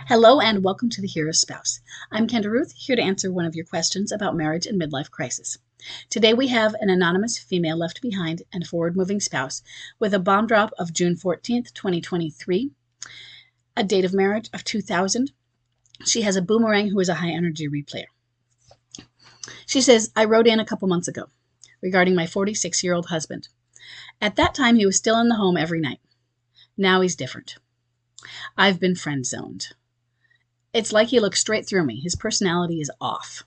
Hello and welcome to the Hero's Spouse. I'm Kendra Ruth, here to answer one of your questions about marriage and midlife crisis. Today we have an anonymous female left behind and forward-moving spouse with a bomb drop of June 14th, 2023, a date of marriage of 2000. She has a boomerang who is a high-energy replayer. She says, I wrote in a couple months ago regarding my 46-year-old husband. At that time, he was still in the home every night. Now he's different. I've been friend-zoned. It's like he looks straight through me. His personality is off.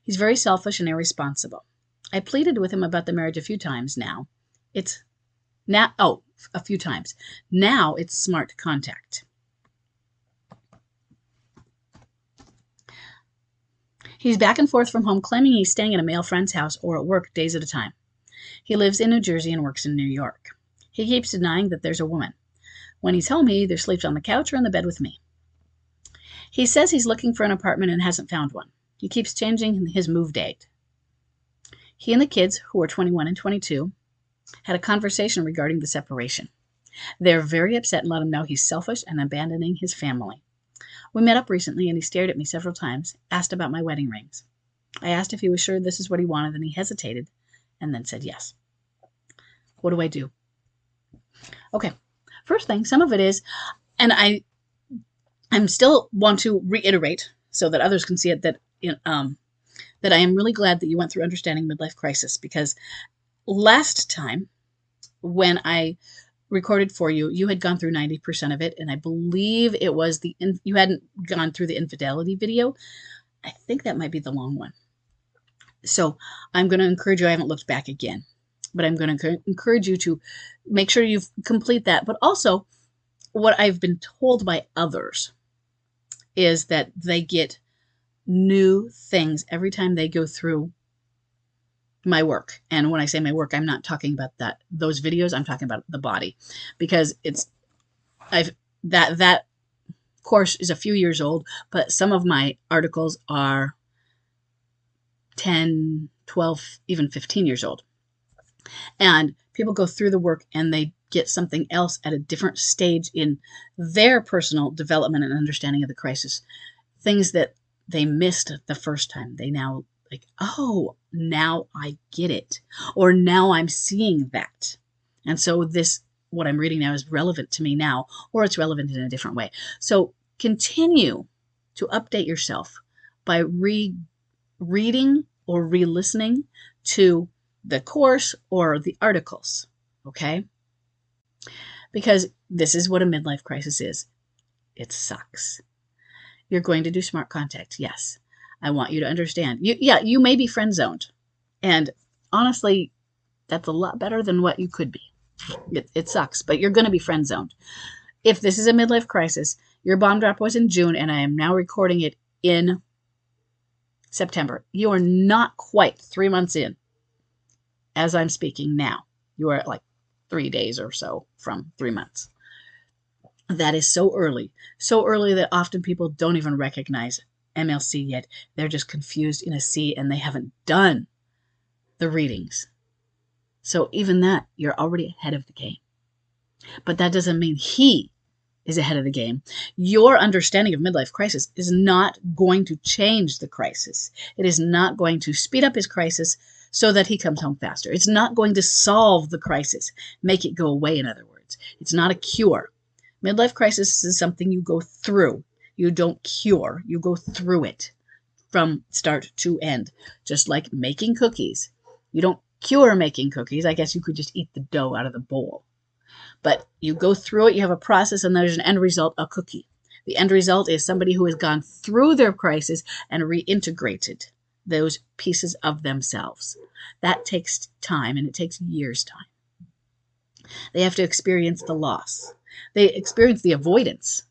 He's very selfish and irresponsible. I pleaded with him about the marriage a few times now. A few times. Now it's smart contact. He's back and forth from home, claiming he's staying at a male friend's house or at work days at a time. He lives in New Jersey and works in New York. He keeps denying that there's a woman. When he's home, he either sleeps on the couch or in the bed with me. He says he's looking for an apartment and hasn't found one. He keeps changing his move date. He and the kids, who are 21 and 22, had a conversation regarding the separation. They're very upset and let him know he's selfish and abandoning his family. We met up recently and he stared at me several times, asked about my wedding rings. I asked if he was sure this is what he wanted and he hesitated and then said yes. What do I do? Okay, first thing, some of it is, and I'm still want to reiterate so that others can see it that I am really glad that you went through understanding midlife crisis, because last time when I recorded for you, you had gone through 90% of it, and I believe it was you hadn't gone through the infidelity video. I think that might be the long one. So I'm going to encourage you. I haven't looked back again, but I'm going to encourage you to make sure you complete that. But also, what I've been told by others is that they get new things every time they go through my work. And when I say my work, I'm not talking about those videos. I'm talking about the body, because that course is a few years old, but some of my articles are 10, 12, even 15 years old. And people go through the work and they get something else at a different stage in their personal development and understanding of the crisis. Things that they missed the first time. They now like, oh, now I get it. Or now I'm seeing that. And so what I'm reading now is relevant to me now, or it's relevant in a different way. So continue to update yourself by reading or re-listening to the course or the articles, okay? Because this is what a midlife crisis is. It sucks. You're going to do smart contact, yes. I want you to understand. You may be friend-zoned, and honestly, that's a lot better than what you could be. It sucks, but you're going to be friend-zoned. If this is a midlife crisis, your bomb drop was in June, and I am now recording it in September. You are not quite 3 months in. As I'm speaking now, you are at like 3 days or so from 3 months. That is so early that often people don't even recognize MLC yet. They're just confused in a C, and they haven't done the readings. So even that, you're already ahead of the game. But that doesn't mean he is ahead of the game. Your understanding of midlife crisis is not going to change the crisis. It is not going to speed up his crisis so that he comes home faster. It's not going to solve the crisis, make it go away, in other words. It's not a cure. Midlife crisis is something you go through. You don't cure. You go through it from start to end, just like making cookies. You don't cure making cookies. I guess you could just eat the dough out of the bowl. But you go through it, you have a process, and there's an end result, a cookie. The end result is somebody who has gone through their crisis and reintegrated those pieces of themselves. That takes time, and it takes years' time. They have to experience the loss. They experience the avoidance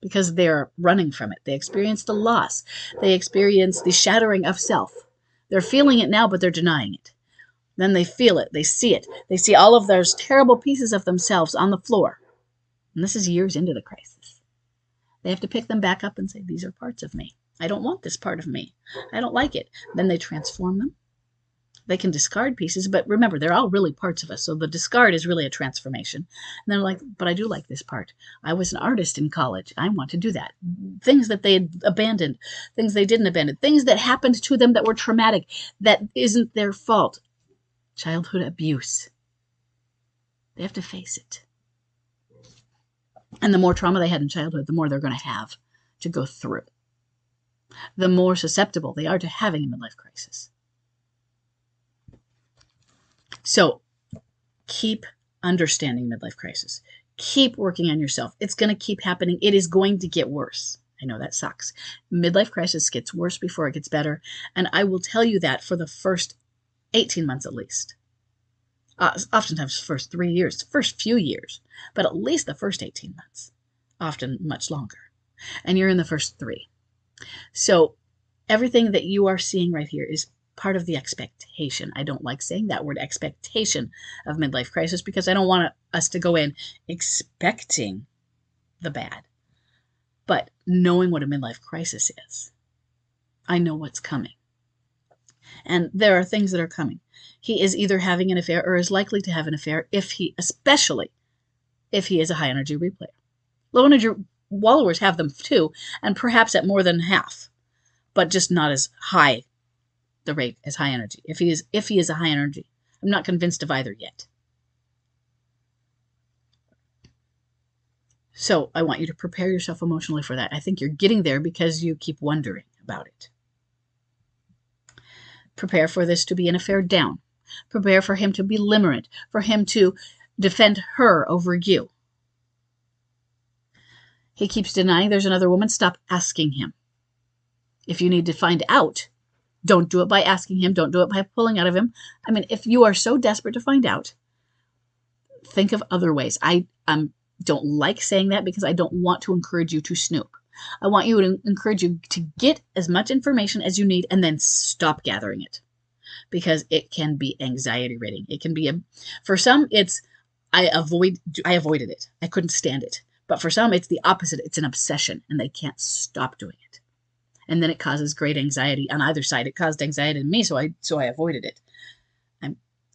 because they're running from it. They experience the loss. They experience the shattering of self. They're feeling it now, but they're denying it. Then they feel it. They see it. They see all of those terrible pieces of themselves on the floor. And this is years into the crisis. They have to pick them back up and say, these are parts of me. I don't want this part of me. I don't like it. Then they transform them. They can discard pieces, but remember, they're all really parts of us. So the discard is really a transformation. And they're like, but I do like this part. I was an artist in college. I want to do that. Things that they had abandoned, things they didn't abandon, things that happened to them that were traumatic, that isn't their fault. Childhood abuse. They have to face it. And the more trauma they had in childhood, the more they're going to have to go through. The more susceptible they are to having a midlife crisis. So keep understanding midlife crisis. Keep working on yourself. It's going to keep happening. It is going to get worse. I know that sucks. Midlife crisis gets worse before it gets better. And I will tell you that for the first 18 months at least. Oftentimes first 3 years, first few years, but at least the first 18 months, often much longer. And you're in the first 3. So everything that you are seeing right here is part of the expectation. I don't like saying that word, expectation of midlife crisis, because I don't want us to go in expecting the bad, but knowing what a midlife crisis is. I know what's coming. And there are things that are coming. He is either having an affair or is likely to have an affair especially if he is a high energy replayer. Low energy wallowers have them too, and perhaps at more than half, but just not as high the rate as high energy. If he is a high energy, I'm not convinced of either yet. So I want you to prepare yourself emotionally for that. I think you're getting there because you keep wondering about it. Prepare for this to be an affair down. Prepare for him to be limerent, for him to defend her over you. He keeps denying there's another woman. Stop asking him. If you need to find out, don't do it by asking him. Don't do it by pulling out of him. I mean, if you are so desperate to find out, think of other ways. I don't like saying that because I don't want to encourage you to snoop. I want you to encourage you to get as much information as you need and then stop gathering it, because it can be anxiety ridden. It can be for some, it's I avoided it. I couldn't stand it. But for some, it's the opposite. It's an obsession and they can't stop doing it. And then it causes great anxiety on either side. It caused anxiety in me, so I avoided it.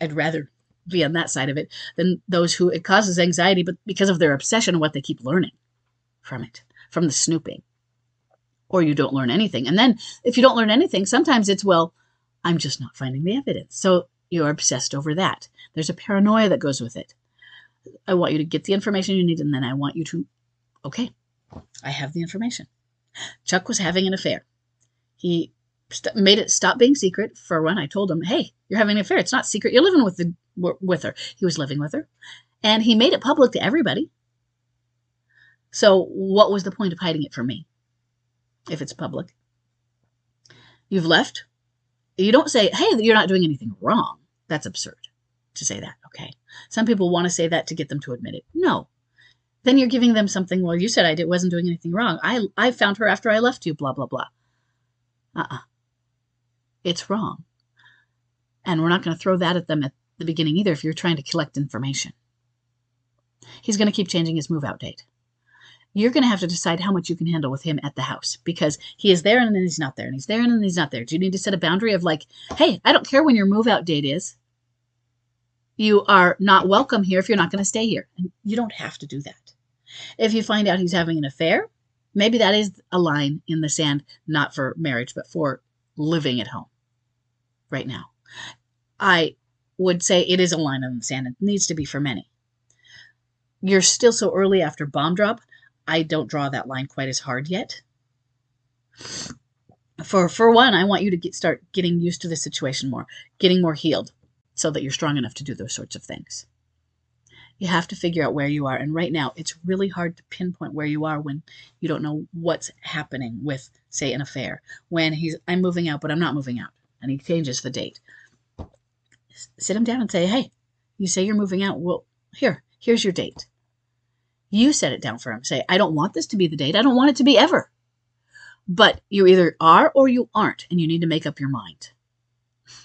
I'd rather be on that side of it than those who it causes anxiety, but because of their obsession and what they keep learning from it, from the snooping. Or you don't learn anything. And then if you don't learn anything, sometimes it's, well, I'm just not finding the evidence. So you're obsessed over that. There's a paranoia that goes with it. I want you to get the information you need, and then I want you to, okay, I have the information. Chuck was having an affair. He made it stop being secret. For one, I told him, hey, you're having an affair. It's not secret. You're living with her. He was living with her. And he made it public to everybody. So what was the point of hiding it from me if it's public? You've left. You don't say, hey, you're not doing anything wrong. That's absurd to say that, okay? Some people want to say that to get them to admit it. No. Then you're giving them something, well, you said I wasn't doing anything wrong. I found her after I left you, blah, blah, blah. It's wrong. And we're not going to throw that at them at the beginning either if you're trying to collect information. He's going to keep changing his move-out date. You're going to have to decide how much you can handle with him at the house, because he is there and then he's not there, and he's there and then he's not there. Do you need to set a boundary of like, hey, I don't care when your move-out date is. You are not welcome here if you're not going to stay here. And you don't have to do that. If you find out he's having an affair, maybe that is a line in the sand, not for marriage, but for living at home right now. I would say it is a line in the sand. It needs to be for many. You're still so early after bomb drop. I don't draw that line quite as hard yet. For one, I want you to start getting used to the situation more, getting more healed, so that you're strong enough to do those sorts of things. You have to figure out where you are. And right now, it's really hard to pinpoint where you are when you don't know what's happening with, say, an affair. When I'm moving out, but I'm not moving out. And he changes the date. Sit him down and say, hey, you say you're moving out. Well, here's your date. You set it down for him. Say, I don't want this to be the date. I don't want it to be ever. But you either are or you aren't, and you need to make up your mind,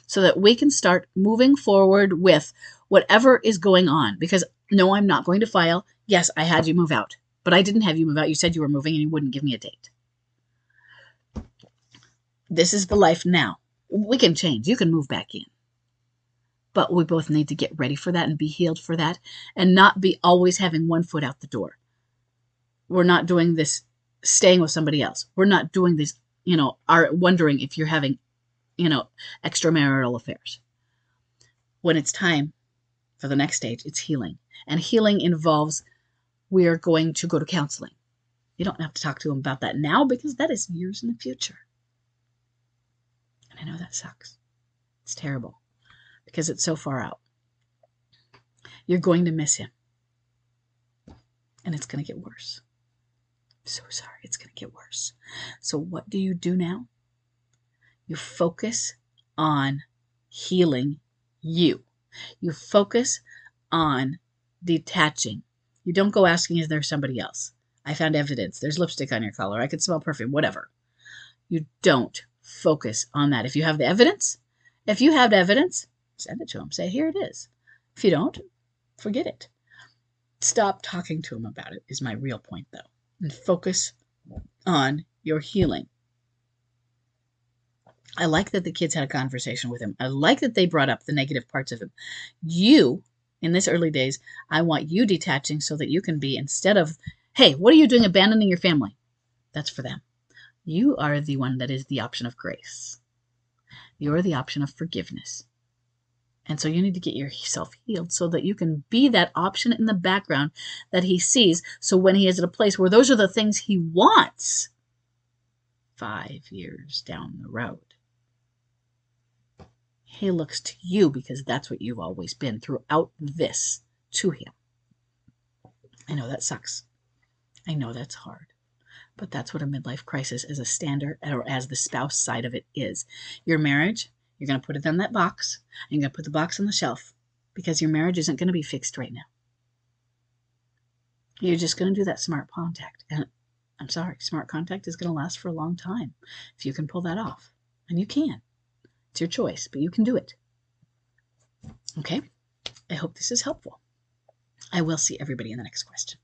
so that we can start moving forward with whatever is going on. Because no, I'm not going to file. Yes, I had you move out, but I didn't have you move out. You said you were moving and you wouldn't give me a date. This is the life now. We can change. You can move back in. but we both need to get ready for that and be healed for that and not be always having one foot out the door. We're not doing this staying with somebody else. We're not doing this, are wondering if you're having, extramarital affairs. When it's time for the next stage, it's healing. And healing involves we are going to go to counseling. You don't have to talk to them about that now because that is years in the future. And I know that sucks. It's terrible because it's so far out. You're going to miss him. And it's going to get worse. I'm so sorry. It's going to get worse. So what do you do now? You focus on healing you. You focus on detaching. You don't go asking, is there somebody else? I found evidence. There's lipstick on your collar. I could smell perfume, whatever. You don't focus on that. If you have the evidence, send it to him. Say, here it is. If you don't, forget it. Stop talking to him about it is my real point, though. And focus on your healing. I like that the kids had a conversation with him. I like that they brought up the negative parts of him. You, in this early days, I want you detaching so that you can be, instead of, hey, what are you doing abandoning your family? That's for them. You are the one that is the option of grace. You're the option of forgiveness. And so you need to get yourself healed so that you can be that option in the background that he sees. So when he is at a place where those are the things he wants 5 years down the road, he looks to you because that's what you've always been throughout this to him. I know that sucks. I know that's hard. But that's what a midlife crisis as a standard or as the spouse side of it is. Your marriage, you're going to put it on that box. And you're going to put the box on the shelf because your marriage isn't going to be fixed right now. You're just going to do that smart contact. And I'm sorry, smart contact is going to last for a long time if you can pull that off. And you can. It's your choice, but you can do it. Okay? I hope this is helpful. I will see everybody in the next question.